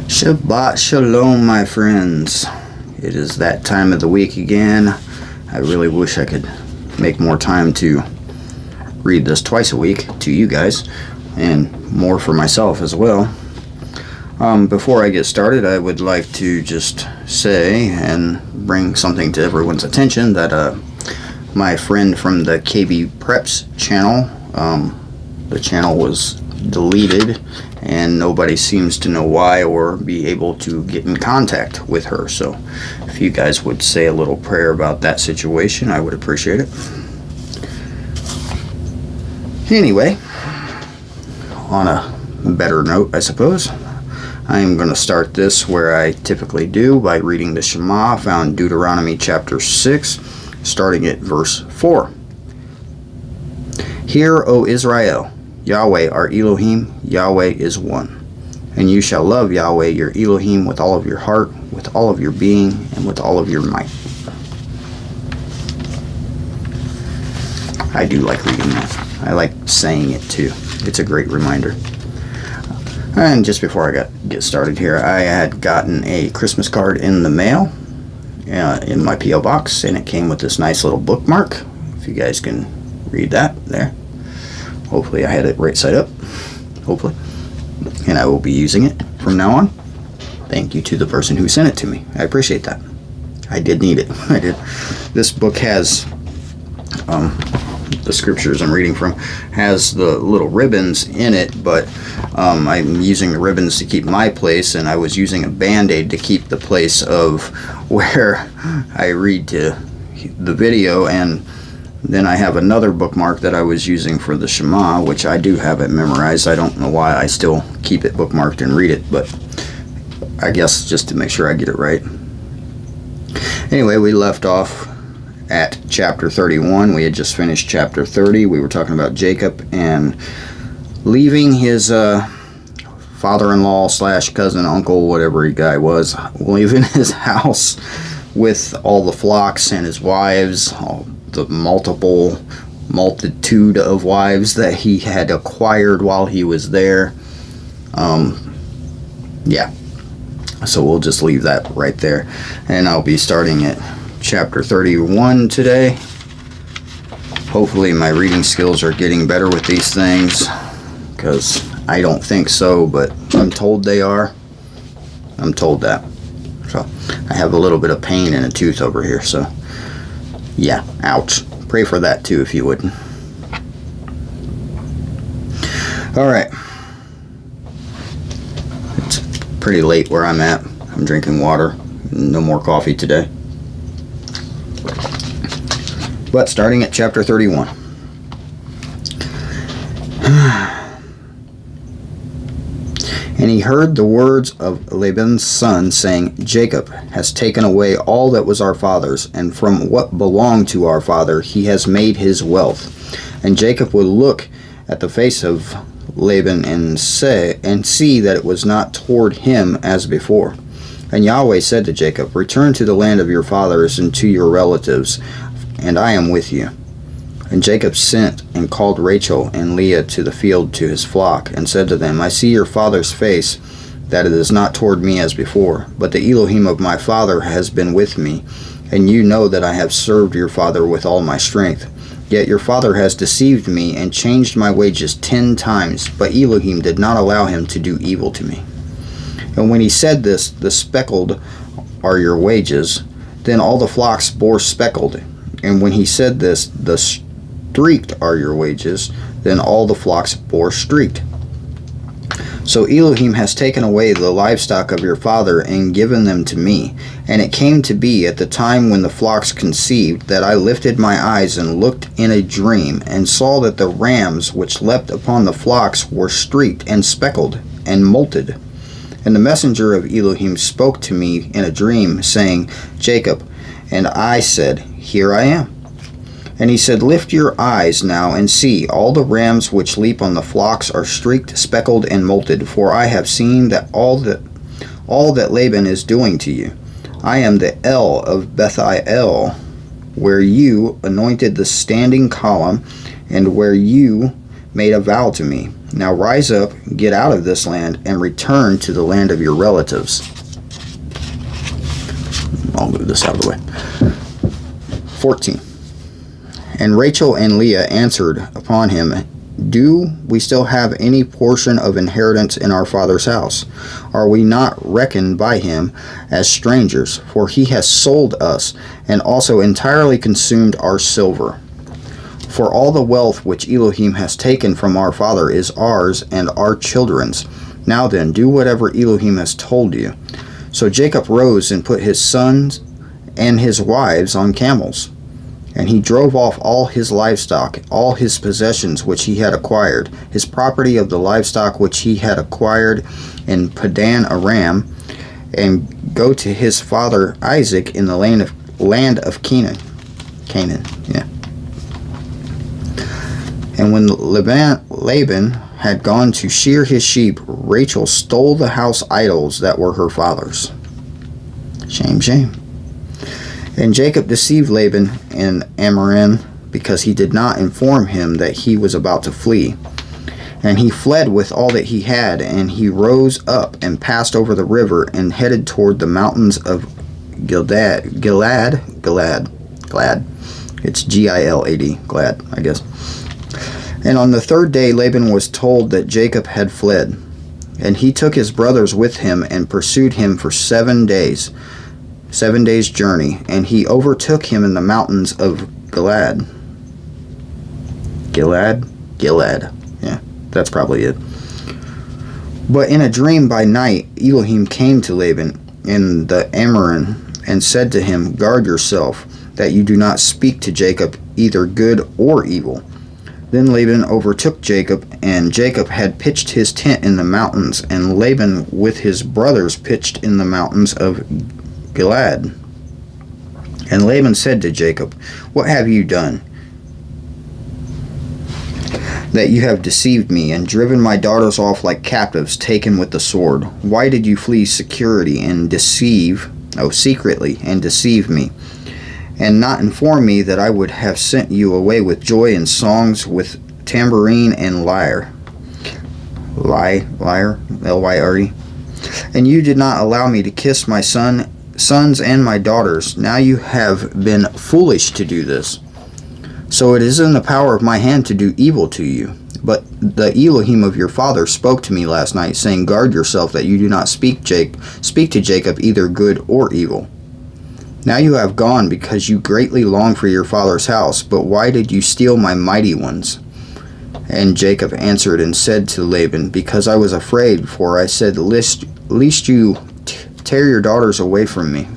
Shabbat Shalom, my friends. It is that time of the week again. I really wish I could make more time to read this twice a week to you guys, and more for myself as well. Before I get started, I would like to just say and bring something to everyone's attention that my friend from the KB Preps channel, the channel was deleted and nobody seems to know why or be able to get in contact with her. So if you guys would say a little prayer about that situation, I would appreciate it. Anyway, on a better note, I suppose, I am going to start this where I typically do, by reading the Shema, found in Deuteronomy chapter 6, starting at verse 4. Hear, O Israel, Yahweh our Elohim, Yahweh is one. And you shall love Yahweh your Elohim with all of your heart, with all of your being, and with all of your might. I do like reading that. I like saying it too. It's a great reminder. And just before I get started here, I had gotten a Christmas card in the mail in my P.O. box, and it came with this nice little bookmark. If you guys can read that there. Hopefully I had it right side up. Hopefully. And I will be using it from now on. Thank you to the person who sent it to me. I appreciate that. I did need it. I did. This book has the scriptures I'm reading from has the little ribbons in it, but I'm using the ribbons to keep my place, and I was using a band-aid to keep the place of where I read to the video. And then I have another bookmark that I was using for the Shema, which I do have it memorized. I don't know why I still keep it bookmarked and read it, but I guess just to make sure I get it right. Anyway, we left off at chapter 31. We had just finished chapter 30. We were talking about Jacob and leaving his father-in-law / cousin, uncle, whatever guy was, leaving his house with all the flocks and his wives, all the multitude of wives that he had acquired while he was there. Yeah, so we'll just leave that right there, and I'll be starting at chapter 31 today. Hopefully my reading skills are getting better with these things, because I don't think so, but I'm told they are. I'm told that. So I have a little bit of pain in a tooth over here, so yeah, ouch. Pray for that too, if you would. Alright. It's pretty late where I'm at. I'm drinking water. No more coffee today. But starting at chapter 31. And he heard the words of Laban's son, saying, Jacob has taken away all that was our father's, and from what belonged to our father he has made his wealth. And Jacob would look at the face of Laban and see that it was not toward him as before. And Yahweh said to Jacob, Return to the land of your fathers and to your relatives, and I am with you. And Jacob sent and called Rachel and Leah to the field to his flock, and said to them, I see your father's face, that it is not toward me as before, but the Elohim of my father has been with me, and you know that I have served your father with all my strength. Yet your father has deceived me and changed my wages 10 times, but Elohim did not allow him to do evil to me. And when he said this, the speckled are your wages. Then all the flocks bore speckled. And when he said this, the streaked are your wages. Then all the flocks bore streaked. So Elohim has taken away the livestock of your father and given them to me. And it came to be at the time when the flocks conceived, that I lifted my eyes and looked in a dream, and saw that the rams which leapt upon the flocks were streaked and speckled and molted. And the messenger of Elohim spoke to me in a dream, saying, Jacob. And I said, Here I am. And he said, Lift your eyes now and see, all the rams which leap on the flocks are streaked, speckled, and molted, for I have seen that all that Laban is doing to you. I am the El of Bethiel, where you anointed the standing column, and where you made a vow to me. Now rise up, get out of this land, and return to the land of your relatives. I'll move this out of the way. 14. And Rachel and Leah answered upon him, Do we still have any portion of inheritance in our father's house? Are we not reckoned by him as strangers? For he has sold us, and also entirely consumed our silver. For all the wealth which Elohim has taken from our father is ours and our children's. Now then, do whatever Elohim has told you. So Jacob rose and put his sons and his wives on camels. And he drove off all his livestock, all his possessions which he had acquired, his property of the livestock which he had acquired in Padan Aram, and go to his father Isaac in the land of Canaan. Yeah. And when Laban had gone to shear his sheep, Rachel stole the house idols that were her father's. Shame, shame. And Jacob deceived Laban in Aram, because he did not inform him that he was about to flee. And he fled with all that he had, and he rose up and passed over the river and headed toward the mountains of Gilad. It's G-I-L-A-D, glad, I guess. And on the third day Laban was told that Jacob had fled. And he took his brothers with him and pursued him for 7 days. 7 days' journey, and he overtook him in the mountains of Gilad. Gilad. Yeah, that's probably it. But in a dream by night, Elohim came to Laban in the Amorim and said to him, Guard yourself, that you do not speak to Jacob either good or evil. Then Laban overtook Jacob, and Jacob had pitched his tent in the mountains, and Laban with his brothers pitched in the mountains of Gilad. And Laban said to Jacob, What have you done, that you have deceived me, and driven my daughters off like captives taken with the sword? Why did you flee secretly and deceive me, and not inform me that I would have sent you away with joy and songs, with tambourine and lyre? Lyre, L-Y-R-E. And you did not allow me to kiss my sons and my daughters. Now you have been foolish to do this. So it is in the power of my hand to do evil to you. But the Elohim of your father spoke to me last night, saying, Guard yourself that you do not speak to Jacob either good or evil. Now you have gone because you greatly long for your father's house. But why did you steal my mighty ones? And Jacob answered and said to Laban, Because I was afraid, for I said, Lest you tear your daughters away from me.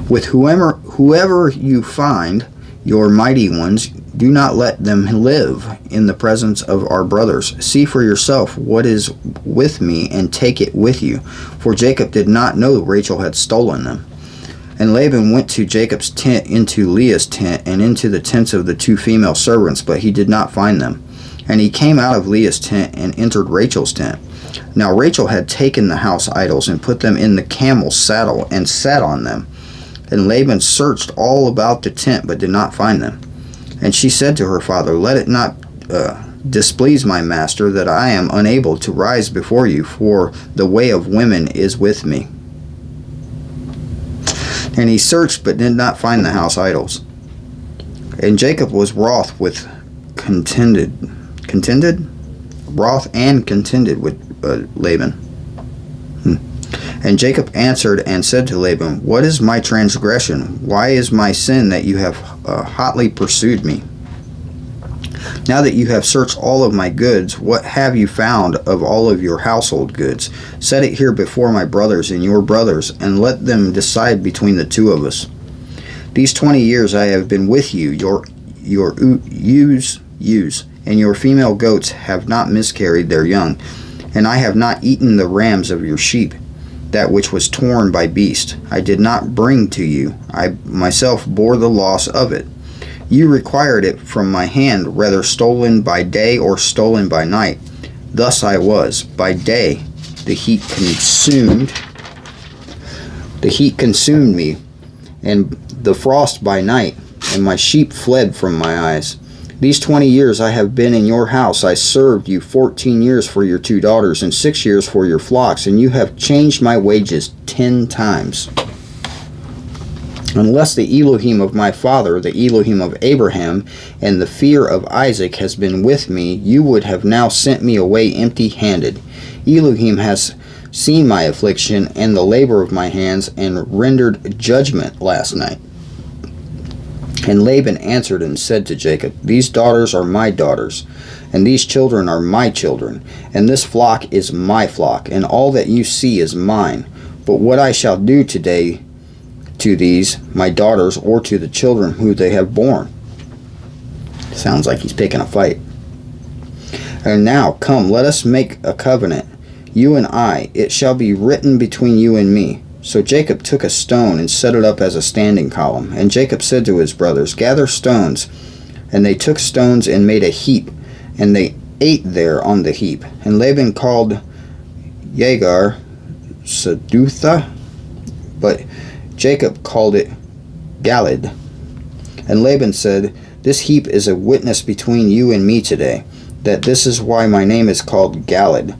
With whoever you find, your mighty ones, do not let them live in the presence of our brothers. See for yourself what is with me, and take it with you. For Jacob did not know Rachel had stolen them. And Laban went to Jacob's tent, into Leah's tent, and into the tents of the 2 female servants, but he did not find them. And he came out of Leah's tent and entered Rachel's tent. Now Rachel had taken the house idols and put them in the camel's saddle and sat on them. And Laban searched all about the tent but did not find them. And she said to her father, Let it not displease my master that I am unable to rise before you, for the way of women is with me. And he searched but did not find the house idols. And Jacob was wroth with contended with Laban. And Jacob answered and said to Laban, What is my transgression? Why is my sin that you have hotly pursued me? Now that you have searched all of my goods, what have you found of all of your household goods? Set it here before my brothers and your brothers, and let them decide between the 2 of us. These 20 years I have been with you. Your ewes and your female goats have not miscarried their young, and I have not eaten the rams of your sheep, that which was torn by beast. I did not bring to you. I myself bore the loss of it. You required it from my hand, whether stolen by day or stolen by night. Thus I was. By day the heat consumed me, and the frost by night, and my sheep fled from my eyes. These 20 years I have been in your house. I served you 14 years for your 2 daughters and 6 years for your flocks, and you have changed my wages 10 times. Unless the Elohim of my father, the Elohim of Abraham, and the fear of Isaac has been with me, you would have now sent me away empty-handed. Elohim has seen my affliction and the labor of my hands, and rendered judgment last night. And Laban answered and said to Jacob, These daughters are my daughters, and these children are my children, and this flock is my flock, and all that you see is mine. But what I shall do today to these, my daughters, or to the children who they have borne. Sounds like he's picking a fight. And now, come, let us make a covenant, you and I. It shall be written between you and me. So Jacob took a stone and set it up as a standing column. And Jacob said to his brothers, Gather stones. And they took stones and made a heap, and they ate there on the heap. And Laban called Yagar Sedutha, but Jacob called it Galad. And Laban said, This heap is a witness between you and me today, that this is why my name is called Galad.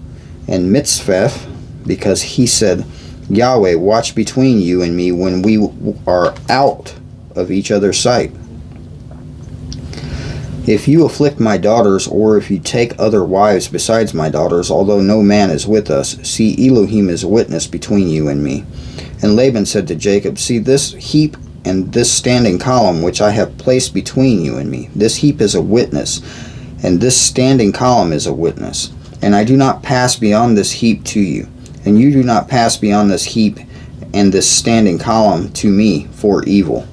And Mitzvah, because he said, Yahweh, watch between you and me when we are out of each other's sight. If you afflict my daughters, or if you take other wives besides my daughters, although no man is with us, see, Elohim is a witness between you and me. And Laban said to Jacob, See, this heap and this standing column which I have placed between you and me. This heap is a witness, and this standing column is a witness. And I do not pass beyond this heap to you, and you do not pass beyond this heap and this standing column to me for evil.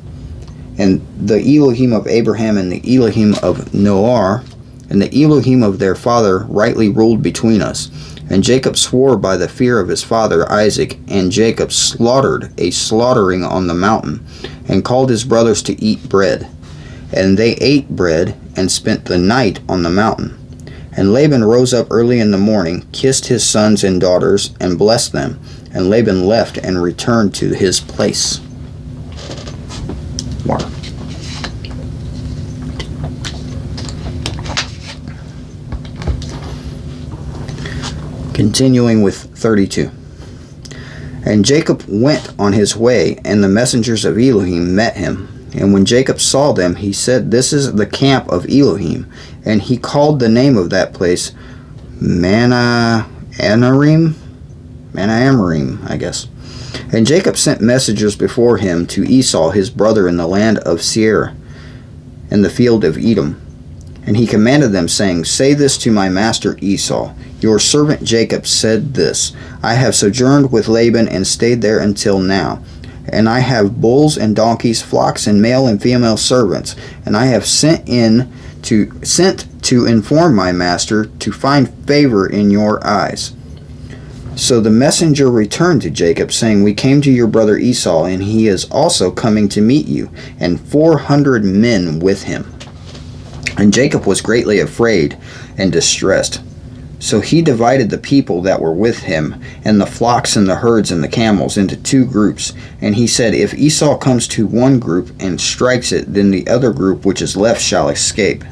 And the Elohim of Abraham and the Elohim of Noah and the Elohim of their father rightly ruled between us. And Jacob swore by the fear of his father Isaac, and Jacob slaughtered a slaughtering on the mountain, and called his brothers to eat bread. And they ate bread, and spent the night on the mountain. And Laban rose up early in the morning, kissed his sons and daughters, and blessed them. And Laban left and returned to his place. Wow. Continuing with 32. And Jacob went on his way, and the messengers of Elohim met him. And when Jacob saw them, he said, This is the camp of Elohim. And he called the name of that place Mananarim, I guess. And Jacob sent messengers before him to Esau his brother in the land of Seir, in the field of Edom. And he commanded them, saying, Say this to my master Esau, Your servant Jacob said this, I have sojourned with Laban and stayed there until now. And I have bulls and donkeys, flocks and male and female servants. And I have sent to inform my master to find favor in your eyes. So the messenger returned to Jacob, saying, We came to your brother Esau, and he is also coming to meet you, and 400 men with him. And Jacob was greatly afraid and distressed. So he divided the people that were with him, and the flocks and the herds and the camels, into 2 groups. And he said, If Esau comes to one group and strikes it, then the other group which is left shall escape.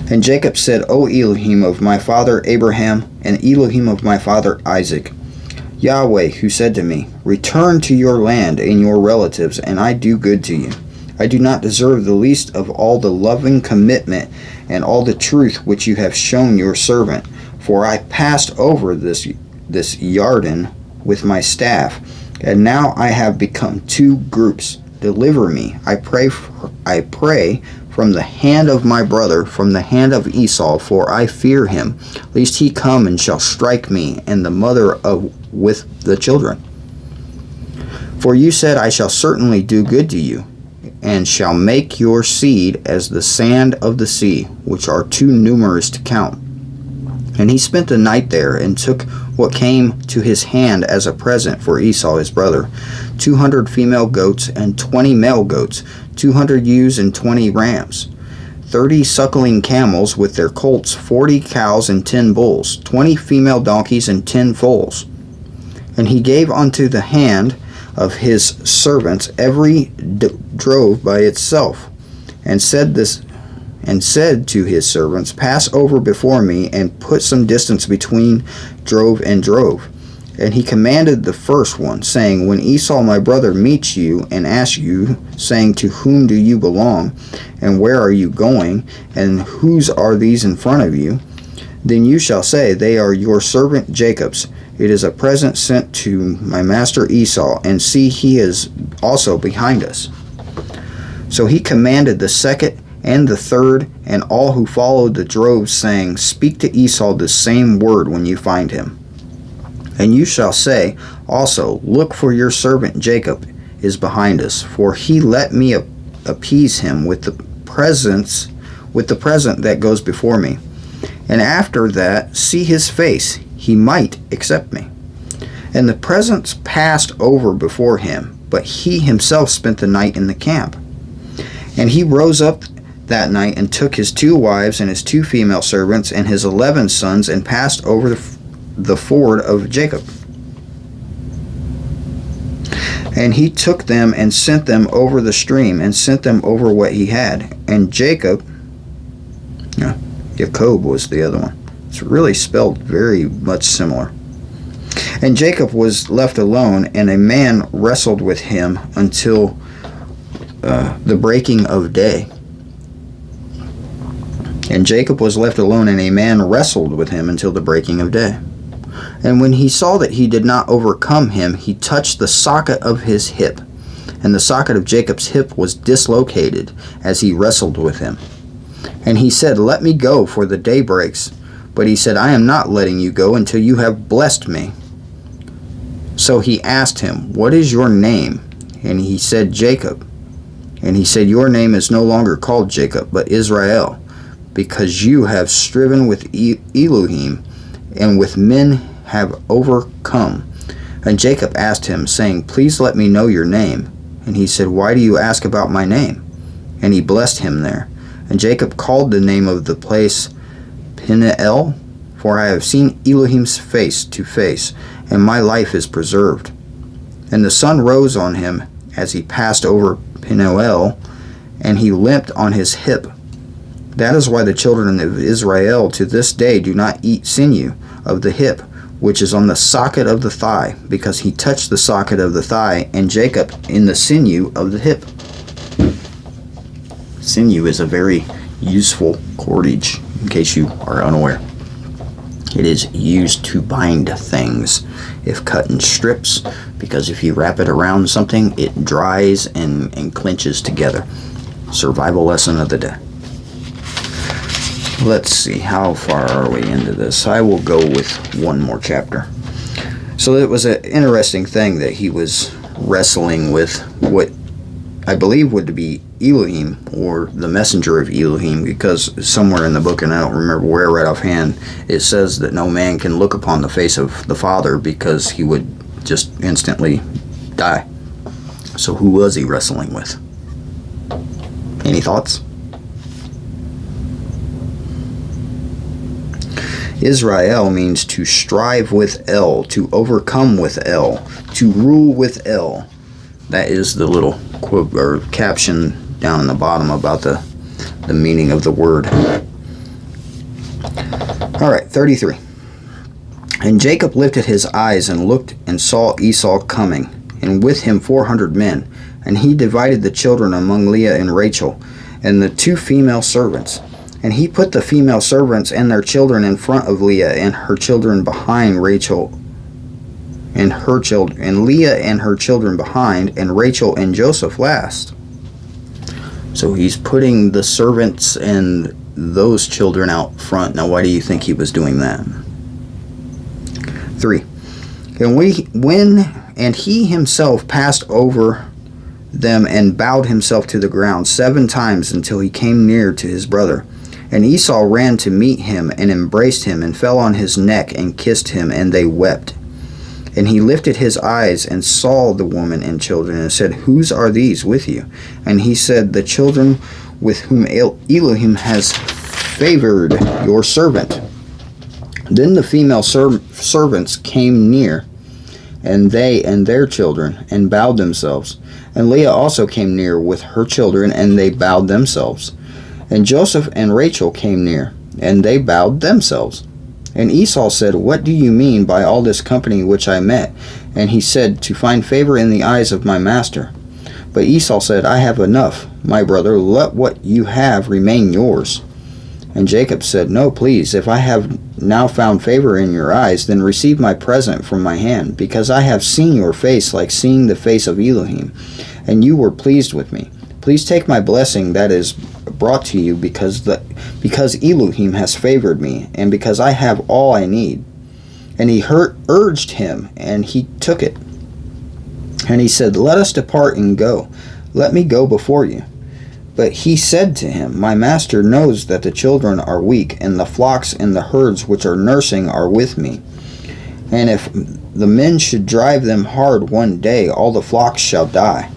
And Jacob said, O Elohim of my father Abraham, and Elohim of my father Isaac, Yahweh, who said to me, Return to your land and your relatives, and I do good to you. I do not deserve the least of all the loving commitment and all the truth which you have shown your servant. For I passed over this Yarden with my staff, and now I have become 2 groups. Deliver me, I pray, from the hand of my brother, from the hand of Esau, for I fear him, lest he come and shall strike me and the mother with the children. For you said, I shall certainly do good to you, and shall make your seed as the sand of the sea, which are too numerous to count. And he spent the night there, and took what came to his hand as a present for Esau his brother, 200 female goats and 20 male goats, 200 ewes and 20 rams, 30 suckling camels with their colts, 40 cows and 10 bulls, 20 female donkeys and 10 foals. And he gave unto the hand of his servants every drove by itself, and said this and said to his servants, Pass over before me, and put some distance between drove and drove. And he commanded the first one, saying, When Esau my brother meets you and asks you, saying, To whom do you belong, and where are you going, and whose are these in front of you? Then you shall say, They are your servant Jacob's. It is a present sent to my master Esau, and see, he is also behind us. So he commanded the second and the third, and all who followed the droves, saying, Speak to Esau the same word when you find him. And you shall say also, Look, for your servant Jacob is behind us, for he let me appease him with the present that goes before me. And after that, see his face, he might accept me. And the presents passed over before him, but he himself spent the night in the camp. And he rose up that night and took his 2 wives and his 2 female servants and his 11 sons and passed over the ford of Jacob. And he took them and sent them over the stream and sent them over what he had. And Jacob was the other one. It's really spelled very much similar. And Jacob was left alone, and a man wrestled with him until the breaking of day. And Jacob was left alone, and a man wrestled with him until the breaking of day. And when he saw that he did not overcome him, he touched the socket of his hip. And the socket of Jacob's hip was dislocated as he wrestled with him. And he said, Let me go, for the day breaks. But he said, I am not letting you go until you have blessed me. So he asked him, What is your name? And he said, Jacob. And he said, Your name is no longer called Jacob, but Israel, because you have striven with Elohim, and with men have overcome. And Jacob asked him, saying, Please let me know your name. And he said, Why do you ask about my name? And he blessed him there. And Jacob called the name of the place Peniel, for I have seen Elohim's face to face, and my life is preserved. And the sun rose on him as he passed over Peniel, and he limped on his hip. That is why the children of Israel to this day do not eat sinew of the hip, which is on the socket of the thigh, because he touched the socket of the thigh, and Jacob in the sinew of the hip. Sinew is a very useful cordage, in case you are unaware. It is used to bind things if cut in strips, because if you wrap it around something, it dries and clinches together. Survival lesson of the day. Let's see, how far are we into this? I will go with one more chapter. So it was an interesting thing that he was wrestling with what I believe would be Elohim, or the messenger of Elohim, because somewhere in the book, and I don't remember where right offhand, it says that no man can look upon the face of the Father because he would just instantly die. So who was he wrestling with? Any thoughts? Israel means to strive with El, to overcome with El, to rule with El. That is the little quote or caption down in the bottom about the meaning of the word. Alright, 33. And Jacob lifted his eyes and looked and saw Esau coming, and with him 400 men. And he divided the children among Leah and Rachel, and the 2 female servants. And he put the female servants and their children in front of Leah, and her children behind Rachel, and her children, and Leah and her children behind, and Rachel and Joseph last. So he's putting the servants and those children out front. Now, why do you think he was doing that? 3. And he himself passed over them and bowed himself to the ground 7 times until he came near to his brother. And Esau ran to meet him and embraced him and fell on his neck and kissed him, and they wept. And he lifted his eyes and saw the woman and children and said, Whose are these with you? And he said, The children with whom Elohim has favored your servant. Then the female servants came near, and they and their children, and bowed themselves. And Leah also came near with her children, and they bowed themselves. And Joseph and Rachel came near, and they bowed themselves. And Esau said, What do you mean by all this company which I met? And he said, To find favor in the eyes of my master. But Esau said, I have enough, my brother, let what you have remain yours. And Jacob said, No, please, if I have now found favor in your eyes, then receive my present from my hand, because I have seen your face like seeing the face of Elohim, and you were pleased with me. Please take my blessing that is brought to you, because Elohim has favored me, and because I have all I need. And he urged him, and he took it. And he said, Let us depart and go. Let me go before you. But he said to him, My master knows that the children are weak, and the flocks and the herds which are nursing are with me. And if the men should drive them hard one day, all the flocks shall die.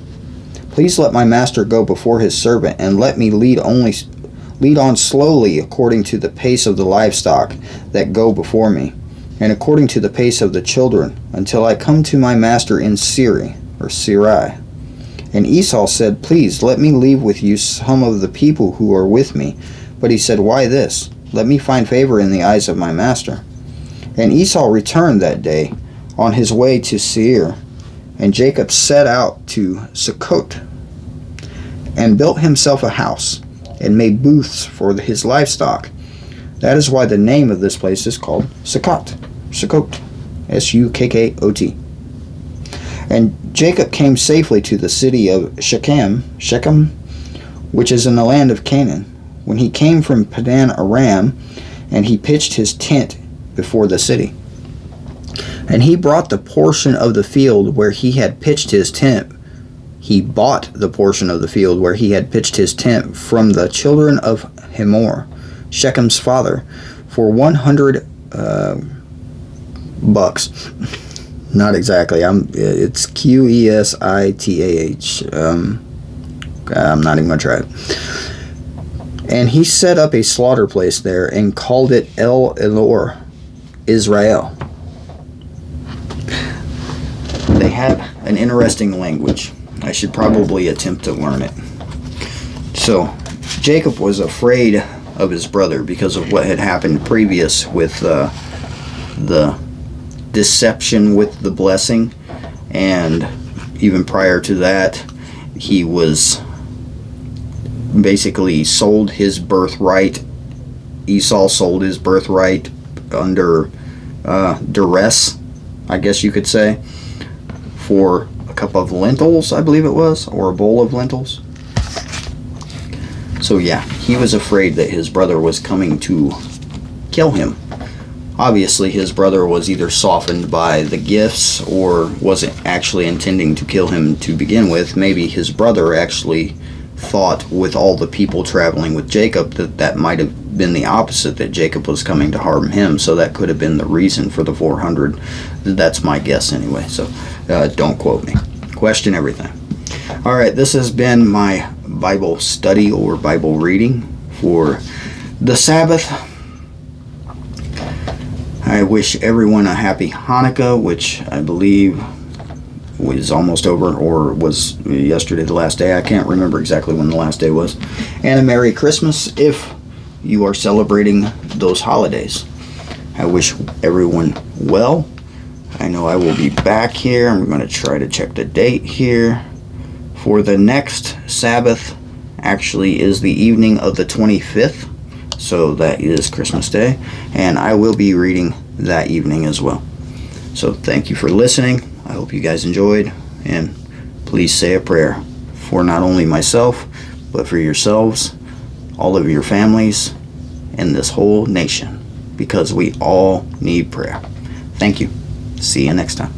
Please let my master go before his servant, and let me lead on slowly according to the pace of the livestock that go before me, and according to the pace of the children, until I come to my master in Seir. And Esau said, Please let me leave with you some of the people who are with me. But he said, Why this? Let me find favor in the eyes of my master. And Esau returned that day on his way to Seir. And Jacob set out to Sukkot, and built himself a house, and made booths for his livestock. That is why the name of this place is called Sukkot. Sukkot. Sukkot. And Jacob came safely to the city of Shechem, which is in the land of Canaan, when he came from Padan Aram, and he pitched his tent before the city. And he brought the portion of the field where he had pitched his tent. He bought the portion of the field where he had pitched his tent from the children of Hamor, Shechem's father, for 100 bucks. Not exactly. It's Qesitah. I'm not even gonna try it. And he set up a slaughter place there and called it El Elor, Israel. They have an interesting language. I should probably attempt to learn it. So, Jacob was afraid of his brother because of what had happened previous with the deception with the blessing, and even prior to that, he was basically sold his birthright. Esau sold his birthright under duress, I guess you could say, for a cup of lentils, I believe it was, or a bowl of lentils. So yeah, he was afraid that his brother was coming to kill him. Obviously, his brother was either softened by the gifts or wasn't actually intending to kill him to begin with. Maybe his brother actually thought, with all the people traveling with Jacob, that might have been the opposite, that Jacob was coming to harm him. So that could have been the reason for the 400. That's my guess anyway, so don't quote me. Question everything. All right, this has been my Bible study or Bible reading for the Sabbath. I wish everyone a happy Hanukkah, which I believe was almost over, or was yesterday the last day. I can't remember exactly when the last day was. And a Merry Christmas if you are celebrating those holidays. I wish everyone well. I know I will be back here. I'm going to try to check the date here. For the next Sabbath, actually is the evening of the 25th. So that is Christmas Day, and I will be reading that evening as well. So thank you for listening. I hope you guys enjoyed, and please say a prayer for not only myself, but for yourselves, all of your families, and this whole nation, because we all need prayer. Thank you. See you next time.